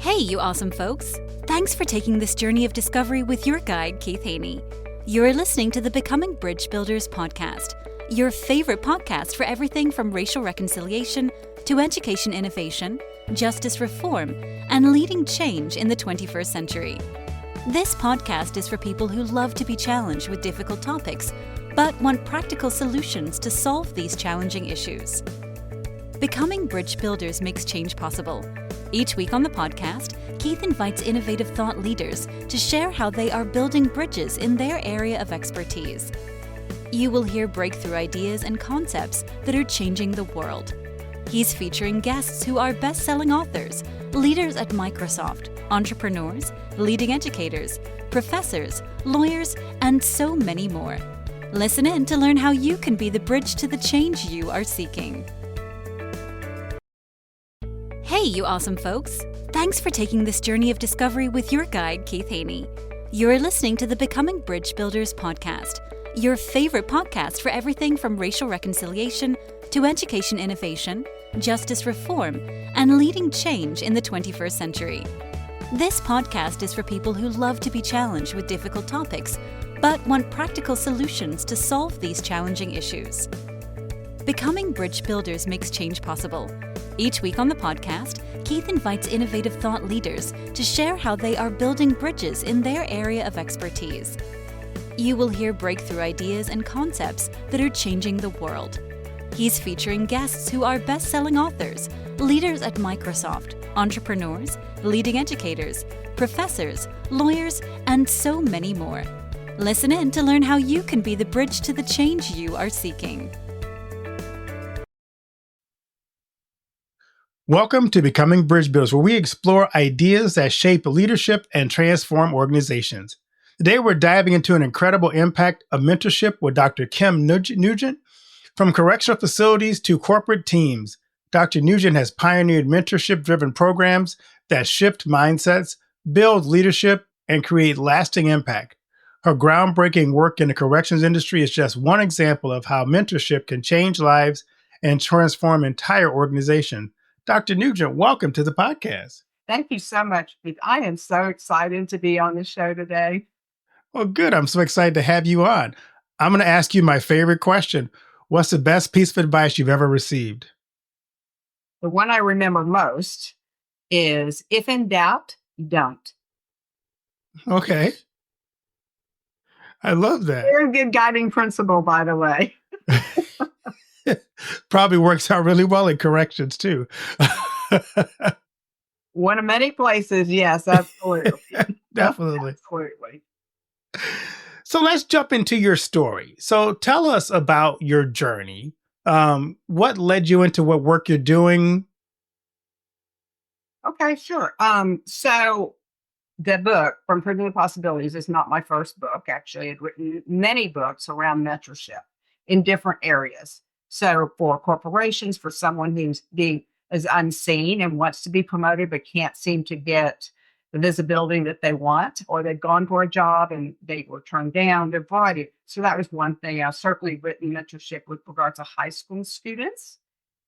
Hey, you awesome folks! Thanks for taking this journey of discovery with your guide, Keith Haney. You're listening to the Becoming Bridge Builders podcast, your favorite podcast for everything from racial reconciliation to education innovation, justice reform, and leading change in the 21st century. This podcast is for people who love to be challenged with difficult topics, but want practical solutions to solve these challenging issues. Becoming Bridge Builders makes change possible. Each week on the podcast, Keith invites innovative thought leaders to share how they are building bridges in their area of expertise. You will hear breakthrough ideas and concepts that are changing the world. He's featuring guests who are best-selling authors, leaders at Microsoft, entrepreneurs, leading educators, professors, lawyers, and so many more. Listen in to learn how you can be the bridge to the change you are seeking. Hey, you awesome folks! Thanks for taking this journey of discovery with your guide, Keith Haney. You're listening to the Becoming Bridge Builders podcast, your favorite podcast for everything from racial reconciliation to education innovation, justice reform, and leading change in the 21st century. This podcast is for people who love to be challenged with difficult topics, but want practical solutions to solve these challenging issues. Becoming Bridge Builders makes change possible. Each week on the podcast, Keith invites innovative thought leaders to share how they are building bridges in their area of expertise. You will hear breakthrough ideas and concepts that are changing the world. He's featuring guests who are best-selling authors, leaders at Microsoft, entrepreneurs, leading educators, professors, lawyers, and so many more. Listen in to learn how you can be the bridge to the change you are seeking. Welcome to Becoming Bridge Builders, where we explore ideas that shape leadership and transform organizations. Today, we're diving into an incredible impact of mentorship with Dr. Kim Nugent. From correctional facilities to corporate teams, Dr. Nugent has pioneered mentorship-driven programs that shift mindsets, build leadership, and create lasting impact. Her groundbreaking work in the corrections industry is just one example of how mentorship can change lives and transform entire organizations. Dr. Nugent, welcome to the podcast. Thank you so much, Pete. I am so excited to be on the show today. Well, good. I'm so excited to have you on. I'm going to ask you my favorite question. What's the best piece of advice you've ever received? The one I remember most is, if in doubt, don't. Okay. I love that. Very good guiding principle, by the way. Probably works out really well in corrections, too. One of many places, yes, absolutely. Definitely. Absolutely. So let's jump into your story. So tell us about your journey. What led you into what work you're doing? Okay, sure. So the book, From Prison to Possibilities, is not my first book, actually. I'd written many books around mentorship in different areas. So for corporations, for someone who's is unseen and wants to be promoted but can't seem to get the visibility that they want, or they've gone for a job and they were turned down, they're variety. So that was one thing. I've certainly written mentorship with regard to high school students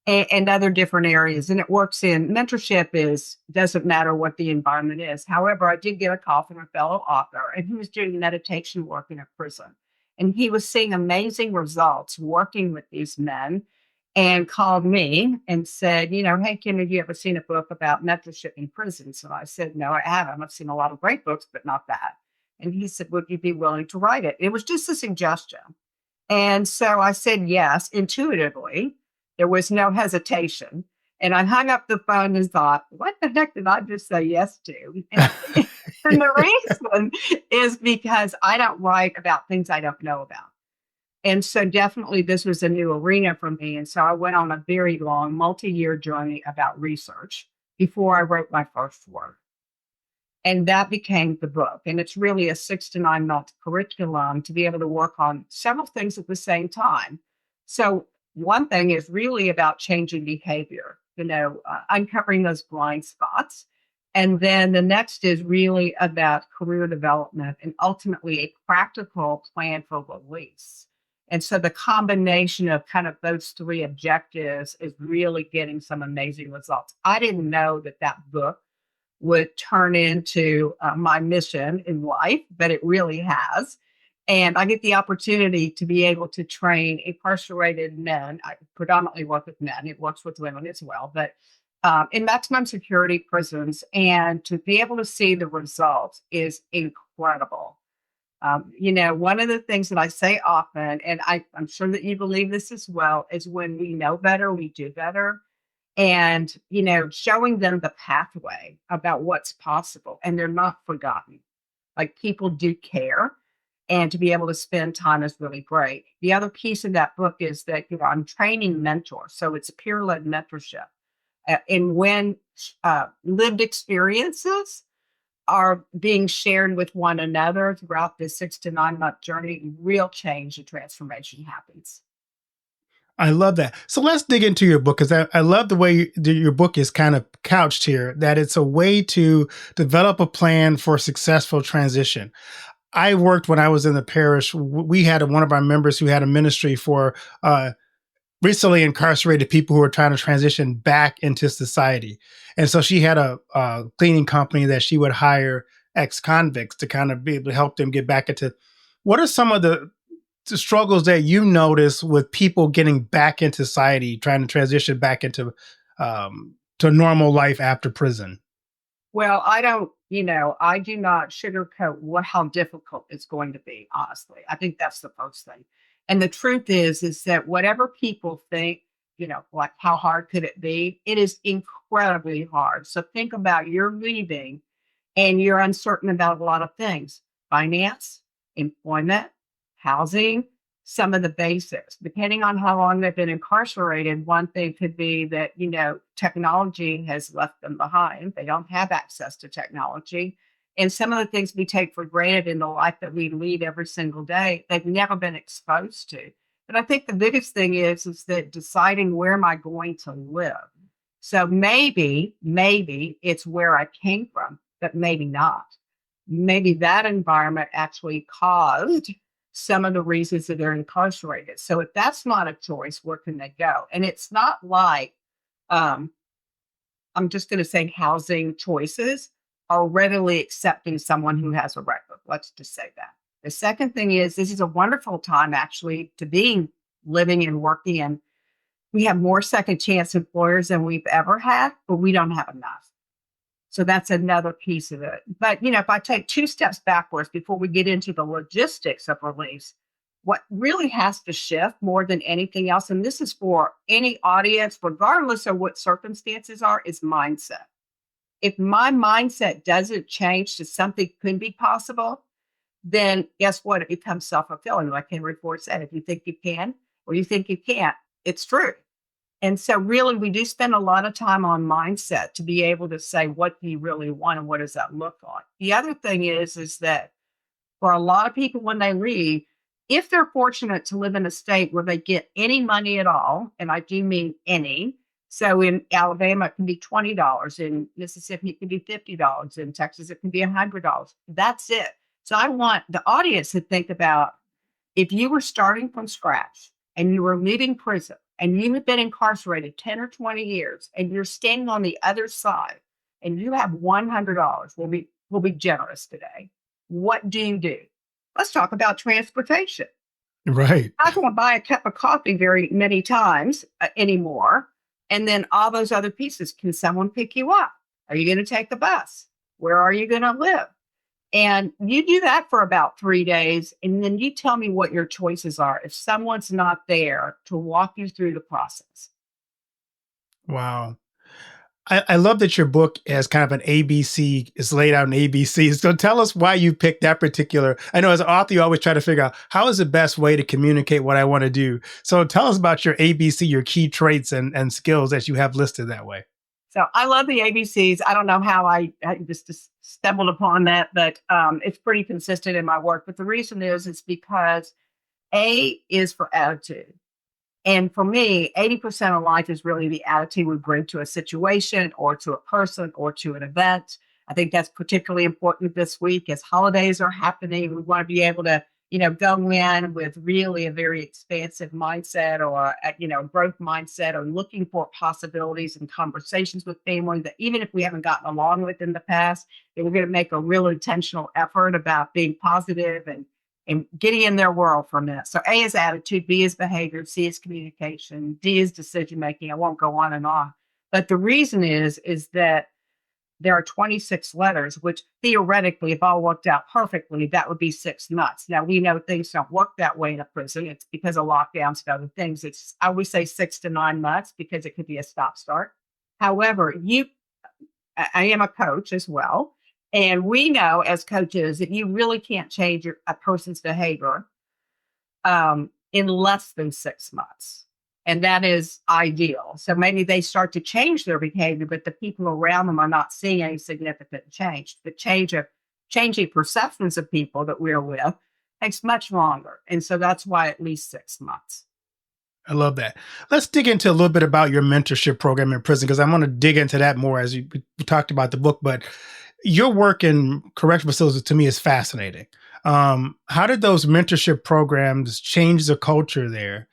and other different areas. And it works in mentorship doesn't matter what the environment is. However, I did get a call from a fellow author, and he was doing meditation work in a prison. And he was seeing amazing results working with these men, and called me and said, hey, Kim, have you ever seen a book about mentorship in prisons? And I said, no, I haven't. I've seen a lot of great books, but not that. And he said, would you be willing to write it? It was just a suggestion. And so I said yes, intuitively. There was no hesitation. And I hung up the phone and thought, what the heck did I just say yes to? And the reason is because I don't write about things I don't know about. And so definitely this was a new arena for me. And so I went on a very long, multi-year journey about research before I wrote my first work. And that became the book. And it's really a 6 to 9 month curriculum to be able to work on several things at the same time. So one thing is really about changing behavior, uncovering those blind spots. And then the next is really about career development and ultimately a practical plan for release. And so the combination of kind of those three objectives is really getting some amazing results. I didn't know that book would turn into my mission in life, but it really has. And I get the opportunity to be able to train incarcerated men. I predominantly work with men. It works with women as well, but in maximum security prisons. And to be able to see the results is incredible. One of the things that I say often, and I'm sure that you believe this as well, is when we know better, we do better. And, showing them the pathway about what's possible, and they're not forgotten. Like, people do care, and to be able to spend time is really great. The other piece of that book is that, I'm training mentors. So it's a peer-led mentorship. And when lived experiences are being shared with one another throughout this 6 to 9 month journey, real change and transformation happens. I love that. So let's dig into your book, because I love the way your book is kind of couched here, that it's a way to develop a plan for successful transition. I worked when I was in the parish. We had one of our members who had a ministry for recently incarcerated people who were trying to transition back into society. And so she had a cleaning company that she would hire ex-convicts to kind of be able to help them get back into. What are some of the struggles that you notice with people getting back into society, trying to transition back into to normal life after prison? Well, I do not sugarcoat how difficult it's going to be, honestly. I think that's the first thing. And the truth is that whatever people think, like how hard could it be? It is incredibly hard. So think about you're leaving and you're uncertain about a lot of things: finance, employment, housing, some of the basics. Depending on how long they've been incarcerated, one thing could be that, technology has left them behind. They don't have access to technology. And some of the things we take for granted in the life that we lead every single day, they've never been exposed to. But I think the biggest thing is that deciding, where am I going to live? So maybe it's where I came from, but maybe not. Maybe that environment actually caused some of the reasons that they're incarcerated. So if that's not a choice, where can they go? And it's not like, I'm just going to say, housing choices are readily accepting someone who has a record. Let's just say that. The second thing is, this is a wonderful time actually to be living and working, and we have more second chance employers than we've ever had, but we don't have enough. So that's another piece of it. But, if I take 2 steps backwards before we get into the logistics of release, what really has to shift more than anything else, and this is for any audience, regardless of what circumstances are, is mindset. If my mindset doesn't change to something could be possible, then guess what? It becomes self-fulfilling. Like Henry Ford said, if you think you can or you think you can't, it's true. And so really, we do spend a lot of time on mindset to be able to say, what do you really want and what does that look like? The other thing is that for a lot of people, when they leave, if they're fortunate to live in a state where they get any money at all, and I do mean any, so in Alabama, it can be $20. In Mississippi, it can be $50. In Texas, it can be $100. That's it. So I want the audience to think about, if you were starting from scratch and you were leaving prison and you have been incarcerated 10 or 20 years and you're standing on the other side and you have $100, we'll be generous today. What do you do? Let's talk about transportation. Right. I'm not going to buy a cup of coffee very many times anymore. And then all those other pieces. Can someone pick you up? Are you going to take the bus? Where are you going to live? And you do that for about 3 days. And then you tell me what your choices are if someone's not there to walk you through the process. Wow. I love that your book has kind of an ABC, is laid out in ABC. So tell us why you picked that particular. I know as an author, you always try to figure out how is the best way to communicate what I want to do. So tell us about your ABC, your key traits and skills that you have listed that way. So I love the ABCs. I don't know how I just stumbled upon that, but it's pretty consistent in my work. But the reason is because A is for attitude. And for me, 80% of life is really the attitude we bring to a situation or to a person or to an event. I think that's particularly important this week as holidays are happening. We want to be able to, go in with really a very expansive mindset or a growth mindset or looking for possibilities and conversations with family that even if we haven't gotten along with in the past, that we're going to make a real intentional effort about being positive and getting in their world for a minute. So A is attitude, B is behavior, C is communication, D is decision making. I won't go on and on. But the reason is that there are 26 letters, which theoretically, if all worked out perfectly, that would be 6 months. Now, we know things don't work that way in a prison. It's because of lockdowns and other things. I always say 6 to 9 months because it could be a stop-start. However, I am a coach as well. And we know as coaches that you really can't change a person's behavior in less than 6 months. And that is ideal. So maybe they start to change their behavior, but the people around them are not seeing any significant change. The changing perceptions of people that we're with takes much longer. And so that's why at least 6 months. I love that. Let's dig into a little bit about your mentorship program in prison, because I want to dig into that more as we talked about the book. But your work in correctional facilities to me is fascinating. How did those mentorship programs change the culture there?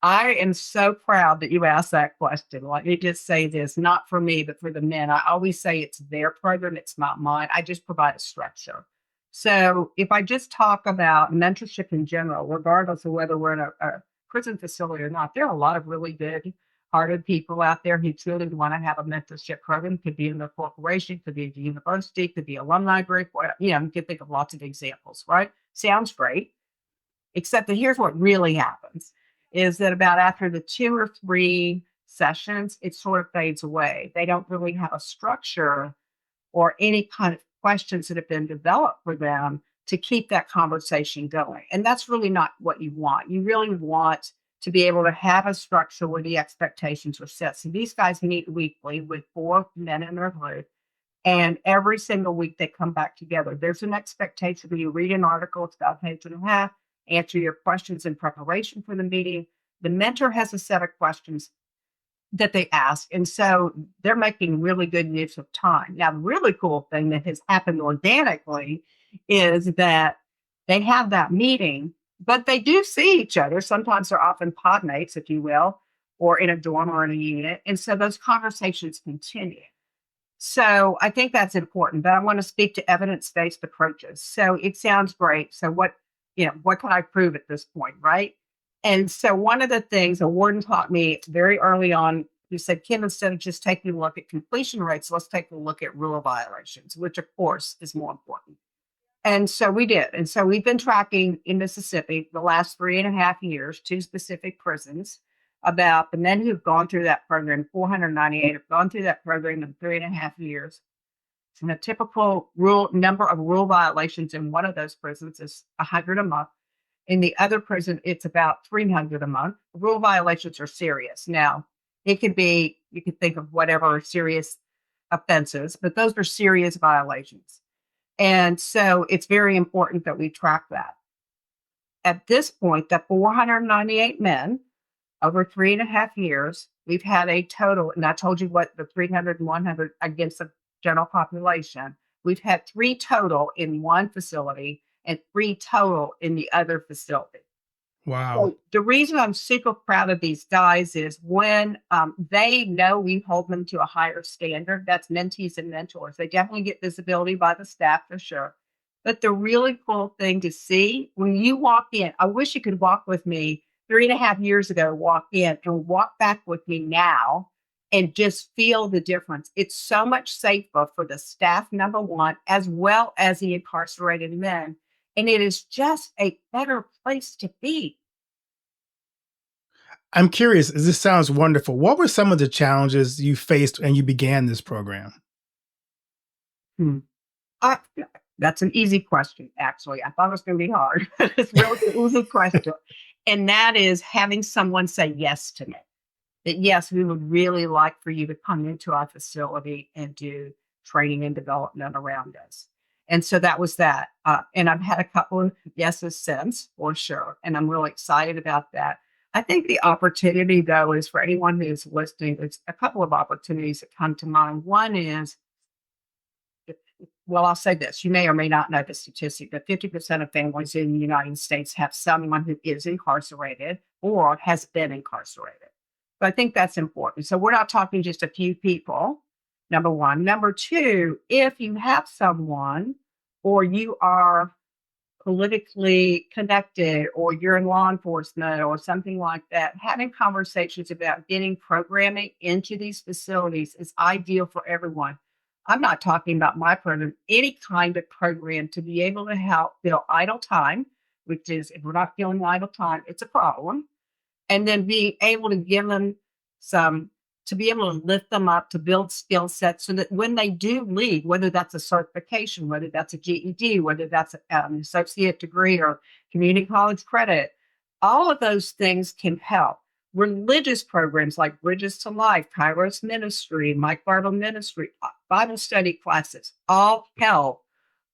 I am so proud that you asked that question. Let me just say this, not for me, but for the men. I always say it's their program, it's not mine. I just provide a structure. So if I just talk about mentorship in general, regardless of whether we're in a prison facility or not, there are a lot of really good-hearted people out there who truly want to have a mentorship program. Could be in the corporation, could be at the university, could be alumni group. You can think of lots of examples, right? Sounds great. Except that here's what really happens is that about after the 2 or 3 sessions, it sort of fades away. They don't really have a structure or any kind of questions that have been developed for them to keep that conversation going. And that's really not what you want. You really want to be able to have a structure where the expectations are set. So these guys meet weekly with 4 men in their group. And every single week they come back together. There's an expectation that you read an article, it's about a page and a half, answer your questions in preparation for the meeting. The mentor has a set of questions that they ask. And so they're making really good use of time. Now, the really cool thing that has happened organically is that they have that meeting, but they do see each other. Sometimes they're often pod mates, if you will, or in a dorm or in a unit. And so those conversations continue. So I think that's important, but I want to speak to evidence-based approaches. So it sounds great. So what can I prove at this point, right? And so one of the things a warden taught me very early on, he said, Kim, instead of just taking a look at completion rates, let's take a look at rule violations, which of course is more important. And so we did. And so we've been tracking in Mississippi the last 3.5 years, 2 specific prisons, about the men who've gone through that program. 498 have gone through that program in 3.5 years. And a typical number of rule violations in one of those prisons is 100 a month. In the other prison, it's about 300 a month. Rule violations are serious. Now, it could be, you could think of whatever serious offenses, but those are serious violations. And so it's very important that we track that. At this point, the 498 men over 3.5 years, we've had a total, and I told you what the 300 and 100 against the general population. We've had 3 total in one facility and 3 total in the other facility. Wow. So the reason I'm super proud of these guys is when they know we hold them to a higher standard, that's mentees and mentors. They definitely get visibility by the staff for sure. But the really cool thing to see when you walk in, I wish you could walk with me 3.5 years ago, walk in and walk back with me now and just feel the difference. It's so much safer for the staff, number one, as well as the incarcerated men. And it is just a better place to be. I'm curious, this sounds wonderful. What were some of the challenges you faced when you began this program? That's an easy question, actually. I thought it was going to be hard. It's really an easy question. And that is having someone say yes to me. That yes, we would really like for you to come into our facility and do training and development around us. And so that was that. And I've had a couple of yeses since, for sure. And I'm really excited about that. I think the opportunity, though, is for anyone who's listening, there's a couple of opportunities that come to mind. One is well, I'll say this. You may or may not know the statistic, but 50% of families in the United States have someone who is incarcerated or has been incarcerated. So I think that's important. So we're not talking just a few people, number one. Number two, if you have someone or you are politically connected or you're in law enforcement or something like that, having conversations about getting programming into these facilities is ideal for everyone. I'm not talking about my program, any kind of program to be able to help fill idle time, which is if we're not filling idle time, it's a problem. And then being able to give them some, to be able to lift them up, to build skill sets so that when they do leave, whether that's a certification, whether that's a GED, whether that's an associate degree or community college credit, all of those things can help. Religious programs like Bridges to Life, Kairos Ministry, Mike Bartle Ministry, Bible study classes, all help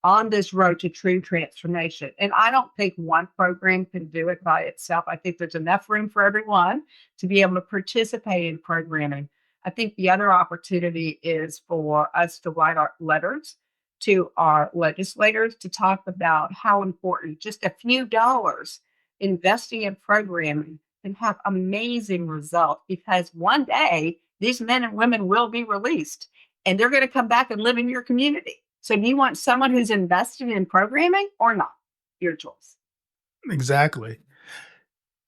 on this road to true transformation. And I don't think one program can do it by itself. I think there's enough room for everyone to be able to participate in programming. I think the other opportunity is for us to write our letters to our legislators to talk about how important just a few dollars investing in programming can have amazing results, because one day these men and women will be released and they're going to come back and live in your community. So do you want someone who's invested in programming or not? Your choice. Exactly.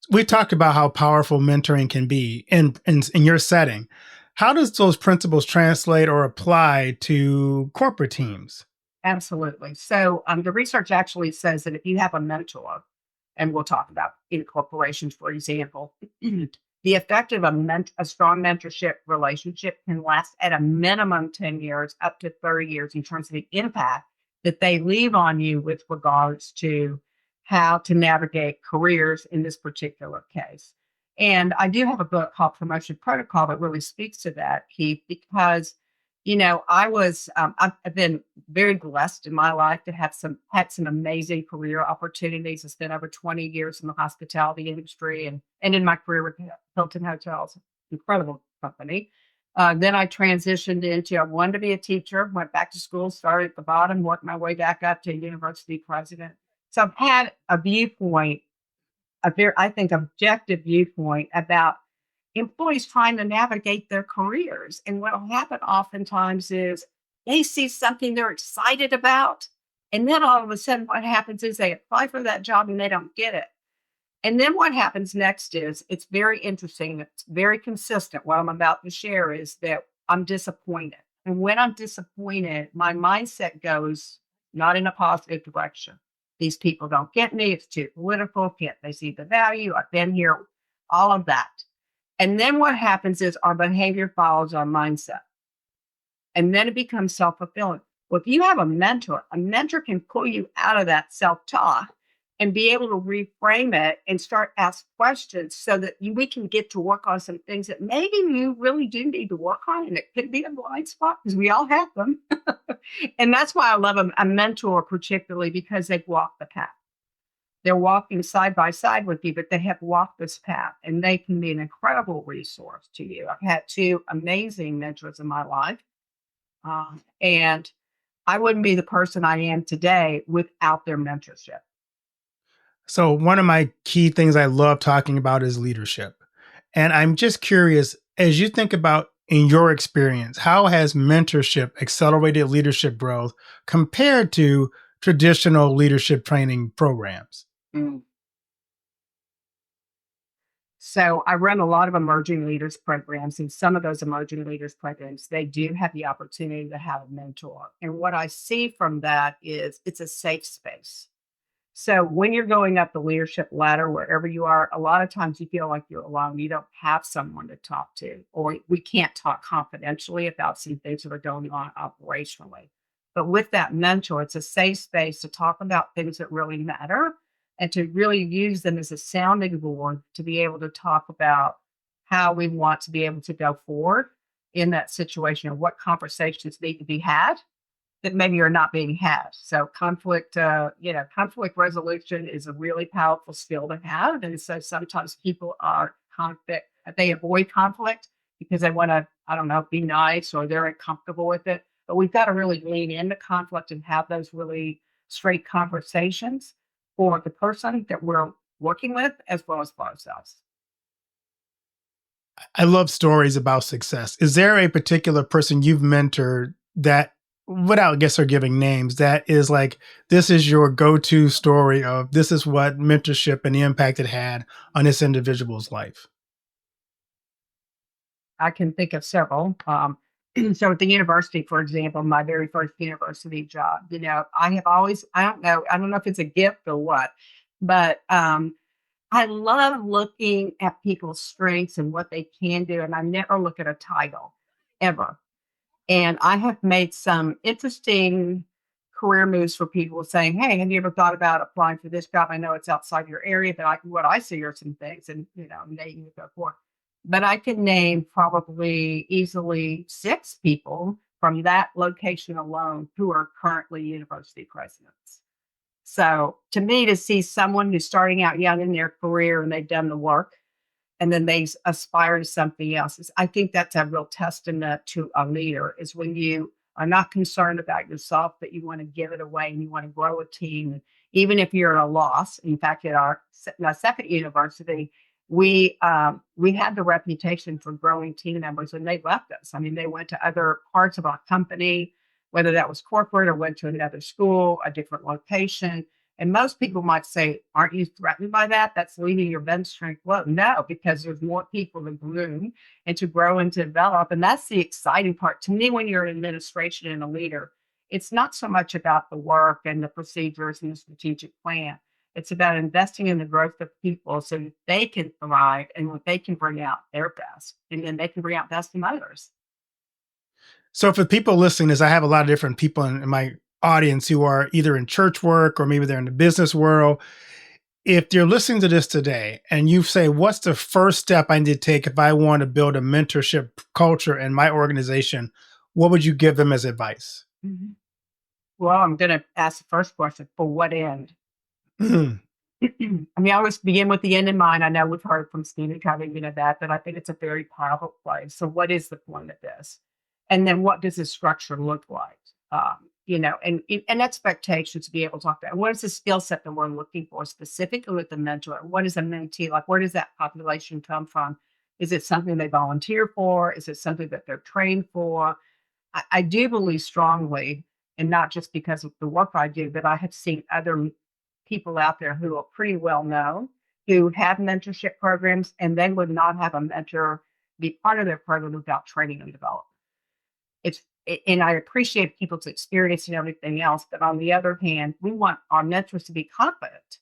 We talked about how powerful mentoring can be in your setting. How does those principles translate or apply to corporate teams? Absolutely. So the research actually says that if you have a mentor, and we'll talk about in corporations, for example, the effect of a strong mentorship relationship can last at a minimum 10 years, up to 30 years in terms of the impact that they leave on you with regards to how to navigate careers in this particular case. And I do have a book called Promotion Protocol that really speaks to that, Keith, because I've been very blessed in my life to have had some amazing career opportunities. I spent over 20 years in the hospitality industry and in my career with Hilton Hotels, incredible company. Then I transitioned into, I wanted to be a teacher, went back to school, started at the bottom, worked my way back up to university president. So I've had a viewpoint, a very, I think, objective viewpoint about employees trying to navigate their careers. And what will happen oftentimes is they see something they're excited about. And then all of a sudden, what happens is they apply for that job and they don't get it. And then what happens next is, it's very interesting. It's very consistent. What I'm about to share is that I'm disappointed. And when I'm disappointed, my mindset goes not in a positive direction. These people don't get me. It's too political. Can't they see the value? I've been here, all of that. And then what happens is our behavior follows our mindset. And then it becomes self-fulfilling. Well, if you have a mentor can pull you out of that self-talk and be able to reframe it and start ask questions so that we can get to work on some things that maybe you really do need to work on. And it could be a blind spot because we all have them. And that's why I love a mentor, particularly because they've walked the path. They're walking side by side with you, but they have walked this path and they can be an incredible resource to you. I've had two amazing mentors in my life. And I wouldn't be the person I am today without their mentorship. So one of my key things I love talking about is leadership. And I'm just curious, as you think about in your experience, how has mentorship accelerated leadership growth compared to traditional leadership training programs? So I run a lot of emerging leaders programs, and some of those emerging leaders programs, they do have the opportunity to have a mentor. And what I see from that is it's a safe space. So when you're going up the leadership ladder, wherever you are, a lot of times you feel like you're alone. You don't have someone to talk to, or we can't talk confidentially about some things that are going on operationally. But with that mentor, it's a safe space to talk about things that really matter and to really use them as a sounding board to be able to talk about how we want to be able to go forward in that situation, or what conversations need to be had that maybe are not being had. So conflict resolution is a really powerful skill to have. And so sometimes people they avoid conflict because they want to, be nice, or they're uncomfortable with it. But we've got to really lean into conflict and have those really straight conversations for the person that we're working with as well as for ourselves. I love stories about success. Is there a particular person you've mentored that, without, I guess, or giving names, that is like, this is your go-to story of this is what mentorship and the impact it had on this individual's life? I can think of several. So at the university, for example, my very first university job, I have always, I don't know if it's a gift or what, but I love looking at people's strengths and what they can do. And I never look at a title ever. And I have made some interesting career moves for people saying, hey, have you ever thought about applying for this job? I know it's outside your area, but what I see are some things and, they can go for. But I can name probably easily 6 people from that location alone who are currently university presidents. So to me, to see someone who's starting out young in their career and they've done the work and then they aspire to something else, I think that's a real testament to a leader, is when you are not concerned about yourself, but you want to give it away and you want to grow a team. Even if you're at a loss. In fact, at our second university, we had the reputation for growing team members, and they left us. I mean, they went to other parts of our company, whether that was corporate or went to another school, a different location. And most people might say, aren't you threatened by that? That's leaving your bench strength low. No, because there's more people to groom and to grow and to develop. And that's the exciting part. To me, when you're in administration and a leader, it's not so much about the work and the procedures and the strategic plan. It's about investing in the growth of people so that they can thrive and they can bring out their best. And then they can bring out best in others. So for people listening, as I have a lot of different people in my audience who are either in church work or maybe they're in the business world. If you're listening to this today and you say, what's the first step I need to take if I want to build a mentorship culture in my organization, what would you give them as advice? Mm-hmm. Well, I'm going to ask the first question, for what end? I mean, I always begin with the end in mind. I know we've heard from Stephen Covey, that, but I think it's a very powerful place. So what is the point of this? And then what does the structure look like? And expectations to be able to talk about what is the skill set that we're looking for specifically with the mentor? What is a mentee like? Where does that population come from? Is it something they volunteer for? Is it something that they're trained for? I do believe strongly, and not just because of the work I do, but I have seen other people out there who are pretty well known who have mentorship programs, and they would not have a mentor be part of their program without training and development. And I appreciate people's experience and everything else. But on the other hand, we want our mentors to be confident.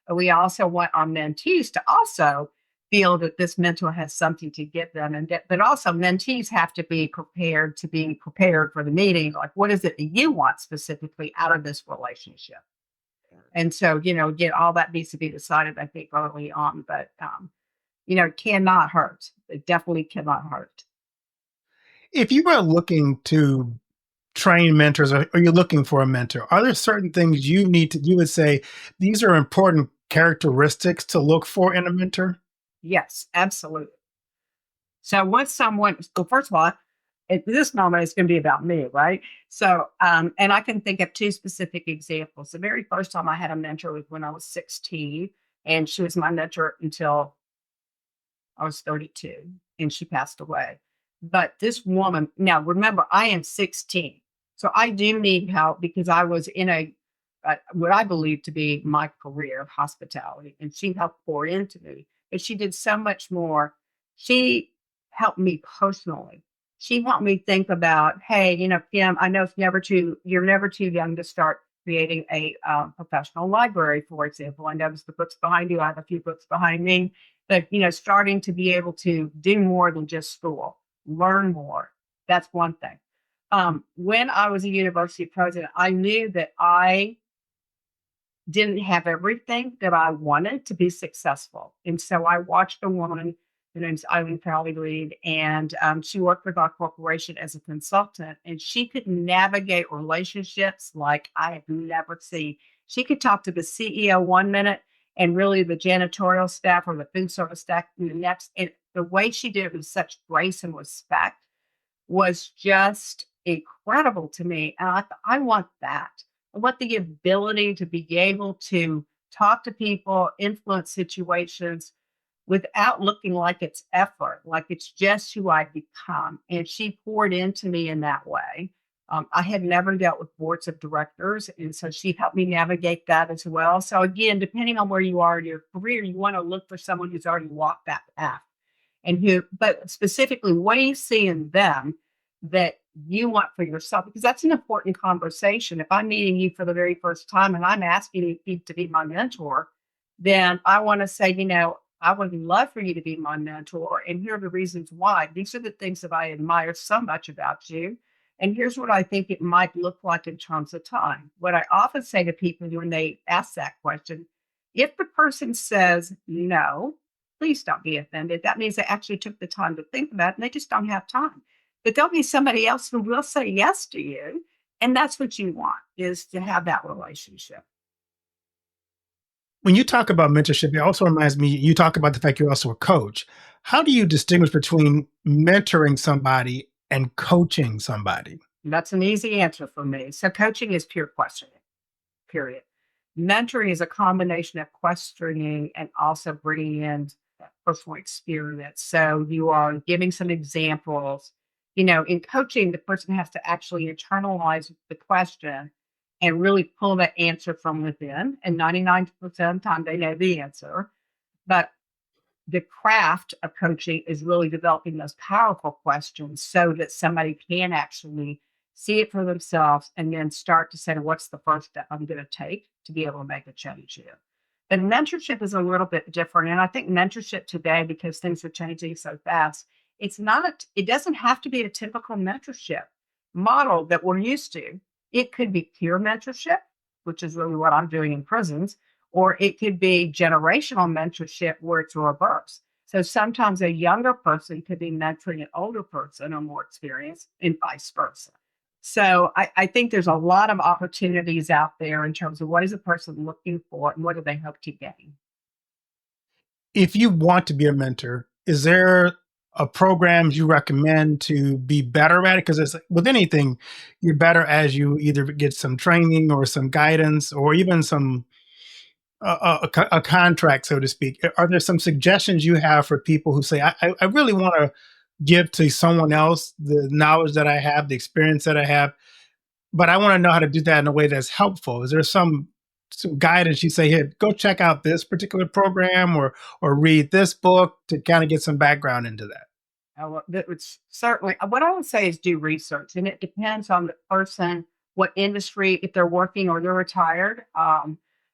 But we also want our mentees to also feel that this mentor has something to give them. But also mentees have to be prepared for the meeting. Like, what is it that you want specifically out of this relationship? And so, again, all that needs to be decided, I think, early on. But, it cannot hurt. It definitely cannot hurt. If you are looking to train mentors or you're looking for a mentor, are there certain things you would say, these are important characteristics to look for in a mentor? Yes, absolutely. So first of all, at this moment, it's going to be about me, right? So, and I can think of 2 specific examples. The very first time I had a mentor was when I was 16, and she was my mentor until I was 32, and she passed away. But this woman, now remember, I am 16. So I do need help because I was in what I believe to be my career of hospitality, and she helped pour into me. But she did so much more. She helped me personally. She helped me think about, hey, Kim, I know you're never too young to start creating a professional library, for example. I noticed the books behind you. I have a few books behind me. But, starting to be able to do more than just school, learn more. That's one thing. When I was a university president, I knew that I didn't have everything that I wanted to be successful. And so I watched a woman, her name's Eileen Crowley-Reed, and she worked with our corporation as a consultant, and she could navigate relationships like I have never seen. She could talk to the CEO one minute and really the janitorial staff or the food service staff the next. And the way she did it with such grace and respect was just incredible to me. And I thought, I want that. I want the ability to be able to talk to people, influence situations without looking like it's effort, like it's just who I become. And she poured into me in that way. I had never dealt with boards of directors, and so she helped me navigate that as well. So again, depending on where you are in your career, you want to look for someone who's already walked that path and who, but specifically, what do you see in them that you want for yourself? Because that's an important conversation. If I'm meeting you for the very first time and I'm asking you to be my mentor, then I want to say, I would love for you to be my mentor. And here are the reasons why. These are the things that I admire so much about you. And here's what I think it might look like in terms of time. What I often say to people when they ask that question, if the person says no, please don't be offended. That means they actually took the time to think about it and they just don't have time. But there'll be somebody else who will say yes to you. And that's what you want, is to have that relationship. When you talk about mentorship, it also reminds me, you talk about the fact you're also a coach. How do you distinguish between mentoring somebody and coaching somebody? That's an easy answer for me. So coaching is pure questioning, period. Mentoring is a combination of questioning and also bringing in personal experience. So you are giving some examples. In coaching, the person has to actually internalize the question and really pull that answer from within. And 99% of the time, they know the answer. But the craft of coaching is really developing those powerful questions so that somebody can actually see it for themselves and then start to say, what's the first step I'm going to take to be able to make a change here? But mentorship is a little bit different. And I think mentorship today, because things are changing so fast, it doesn't have to be a typical mentorship model that we're used to. It could be peer mentorship, which is really what I'm doing in prisons, or it could be generational mentorship where it's reverse. So sometimes a younger person could be mentoring an older person or more experienced, and vice versa. So I think there's a lot of opportunities out there in terms of what is a person looking for and what do they hope to gain. If you want to be a mentor, is there a program you recommend to be better at it? Because it's with anything, you're better as you either get some training or some guidance or even some a contract, so to speak. Are there some suggestions you have for people who say, I really want to give to someone else the knowledge that I have, the experience that I have, but I want to know how to do that in a way that's helpful? Is there some guidance you say, here, go check out this particular program or read this book to kind of get some background into that? That would certainly, what I would say is do research, and it depends on the person, what industry, if they're working or they're retired.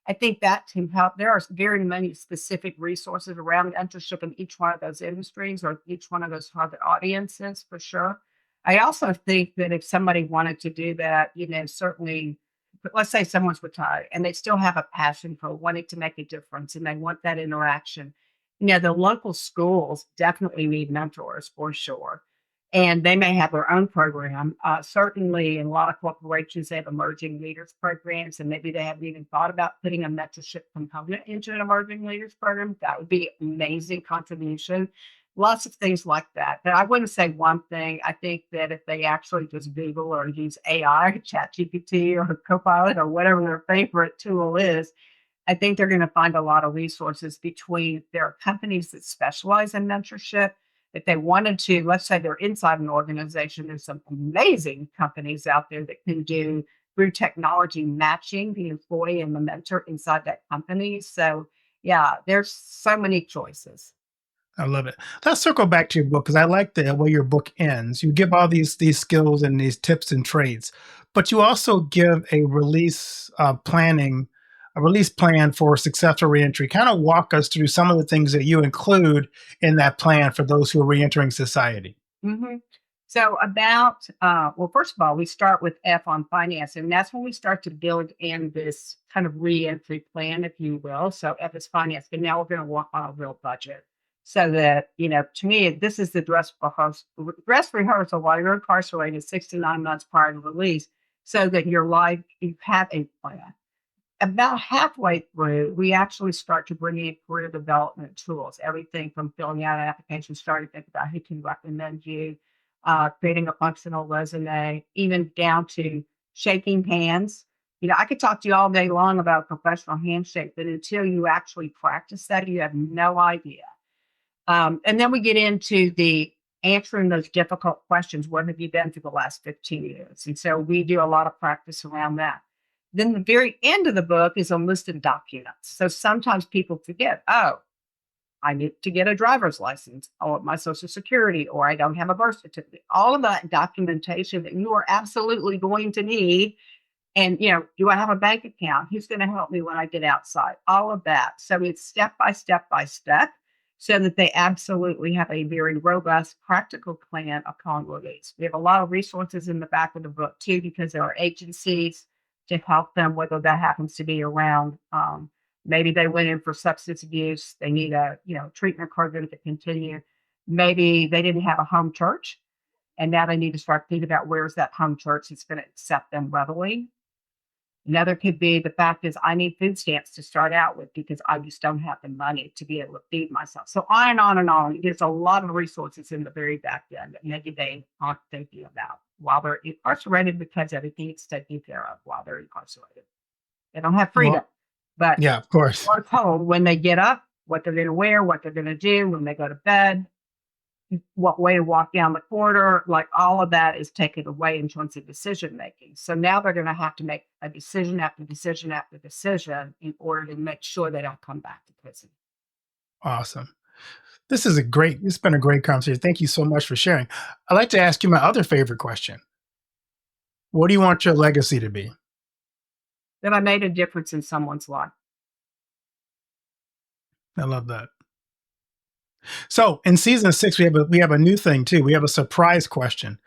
I think that can help. There are very many specific resources around mentorship in each one of those industries or each one of those target audiences for sure. I also think that if somebody wanted to do that, certainly, but let's say someone's retired and they still have a passion for wanting to make a difference and they want that interaction. The local schools definitely need mentors for sure. And they may have their own program. Certainly, in a lot of corporations, they have emerging leaders programs, and maybe they haven't even thought about putting a mentorship component into an emerging leaders program. That would be amazing contribution. Lots of things like that. But I wouldn't say one thing. I think that if they actually just Google or use AI, ChatGPT or Copilot or whatever their favorite tool is, I think they're going to find a lot of resources between their companies that specialize in mentorship. If they wanted to, let's say they're inside an organization, there's some amazing companies out there that can do through technology matching the employee and the mentor inside that company. So yeah, there's so many choices. I love it. Let's circle back to your book because I like the way your book ends. You give all these skills and these tips and trades, but you also give a release plan for successful reentry. Kind of walk us through some of the things that you include in that plan for those who are reentering society. hmm So well, first of all, we start with F on finance, and that's when we start to build in this kind of reentry plan, if you will. So F is finance, but now we're going to work on a real budget. So that, to me, this is the dress rehearsal while you're incarcerated 6 to 9 months prior to release, so that you have a plan. About halfway through, we actually start to bring in career development tools, everything from filling out an application, starting to think about who can recommend you, creating a functional resume, even down to shaking hands. I could talk to you all day long about professional handshake, but until you actually practice that, you have no idea. And then we get into the answering those difficult questions. What have you been through the last 15 years? And so we do a lot of practice around that. Then the very end of the book is a list of documents. So sometimes people forget, oh, I need to get a driver's license or my social security, or I don't have a birth certificate. All of that documentation that you are absolutely going to need. And, do I have a bank account? Who's going to help me when I get outside? All of that. So it's step by step by step so that they absolutely have a very robust, practical plan upon release. We have a lot of resources in the back of the book, too, because there are agencies to help them, whether that happens to be around maybe they went in for substance abuse. They need a treatment program to continue. Maybe they didn't have a home church, and now they need to start thinking about where's that home church that's going to accept them readily. Another could be the fact is I need food stamps to start out with because I just don't have the money to be able to feed myself. So on and on and on. There's a lot of resources in the very back end that maybe they aren't thinking about while they're incarcerated because everything is taken care of while they're incarcerated. They don't have freedom. But yeah, of course, they're told when they get up, what they're going to wear, what they're going to do, when they go to bed, what way to walk down the corridor, like all of that is taken away in terms of decision making. So now they're going to have to make a decision after decision after decision in order to make sure they don't come back to prison. Awesome. It's been a great conversation. Thank you so much for sharing. I'd like to ask you my other favorite question. What do you want your legacy to be? That I made a difference in someone's life. I love that. So in season 6, we have a new thing too. We have a surprise question.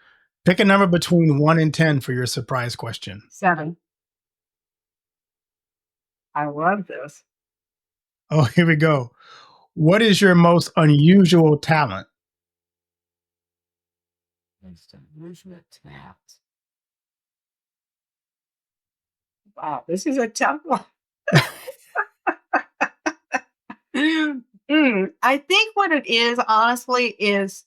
Pick a number between 1 and 10 for your surprise question. 7. I love this. Oh, here we go. What is your most unusual talent? Most unusual talent. Wow, this is a tough one. I think what it is, honestly, is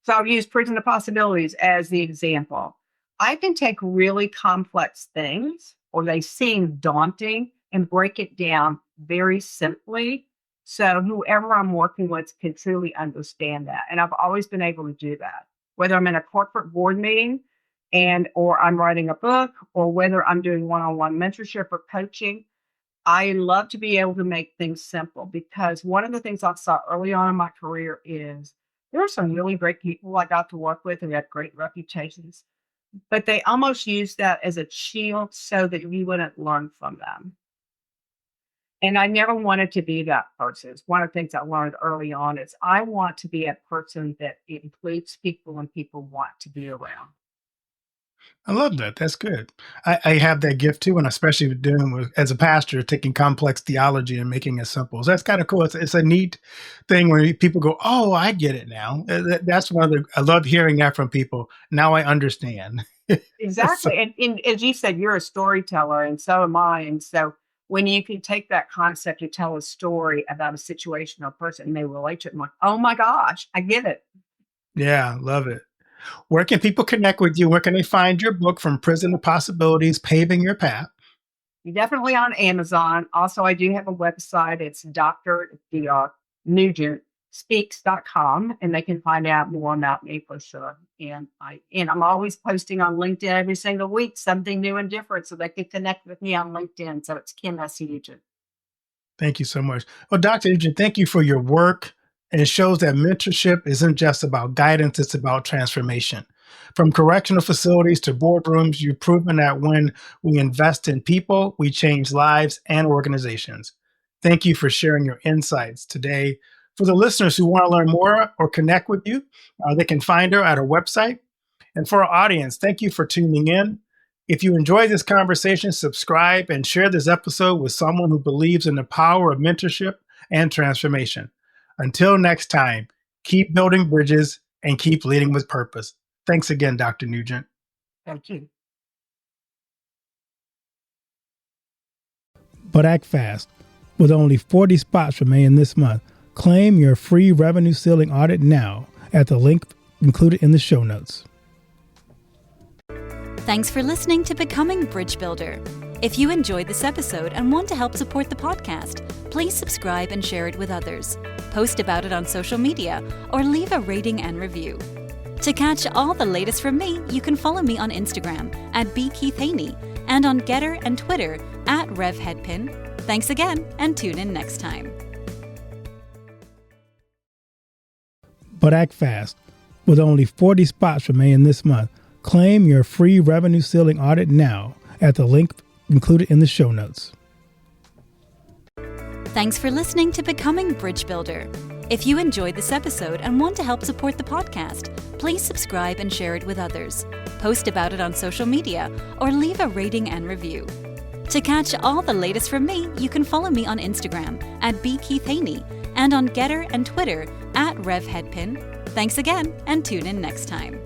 so I'll use Prison of Possibilities as the example. I can take really complex things, or they seem daunting, and break it down very simply so whoever I'm working with can truly understand that. And I've always been able to do that, whether I'm in a corporate board meeting or I'm writing a book, or whether I'm doing one-on-one mentorship or coaching. I love to be able to make things simple, because one of the things I saw early on in my career is there are some really great people I got to work with who had great reputations, but they almost used that as a shield so that we wouldn't learn from them. And I never wanted to be that person. It's one of the things I learned early on is I want to be a person that includes people and people want to be around. I love that. That's good. I have that gift too, and especially as a pastor, taking complex theology and making it simple. So that's kind of cool. It's a neat thing where people go, "Oh, I get it now." That's I love hearing that from people. Now I understand. Exactly. And as you said, you're a storyteller, and so am I. And so when you can take that concept and tell a story about a situation or a person and they relate to it, and like, oh my gosh, I get it. Yeah, love it. Where can people connect with you? Where can they find your book, From Prison to Possibilities, Paving Your Path? You're definitely on Amazon. Also, I do have a website. It's Dr. Nugent speaks.com, and they can find out more about me for sure. And I'm always posting on LinkedIn every single week, something new and different, so they can connect with me on LinkedIn. So it's Kim S. Nugent. Thank you so much. Well, Dr. Nugent, thank you for your work. And it shows that mentorship isn't just about guidance, it's about transformation. From correctional facilities to boardrooms, you've proven that when we invest in people, we change lives and organizations. Thank you for sharing your insights today. For the listeners who want to learn more or connect with you, they can find her at our website. And for our audience, thank you for tuning in. If you enjoyed this conversation, subscribe and share this episode with someone who believes in the power of mentorship and transformation. Until next time, keep building bridges and keep leading with purpose. Thanks again, Dr. Nugent. Thank you. But act fast. With only 40 spots remaining this month, claim your free revenue ceiling audit now at the link included in the show notes. Thanks for listening to Becoming Bridge Builder. If you enjoyed this episode and want to help support the podcast, please subscribe and share it with others. Post about it on social media or leave a rating and review. To catch all the latest from me, you can follow me on Instagram at @bkeithhaney and on Getter and Twitter @RevHeadpin. Thanks again and tune in next time. But act fast. With only 40 spots remaining this month, claim your free revenue ceiling audit now at the link included in the show notes. Thanks for listening to Becoming Bridge Builder. If you enjoyed this episode and want to help support the podcast, please subscribe and share it with others. Post about it on social media or leave a rating and review. To catch all the latest from me, you can follow me on Instagram at @bkeithhaney and on Getter and Twitter @RevHeadpin. Thanks again and tune in next time.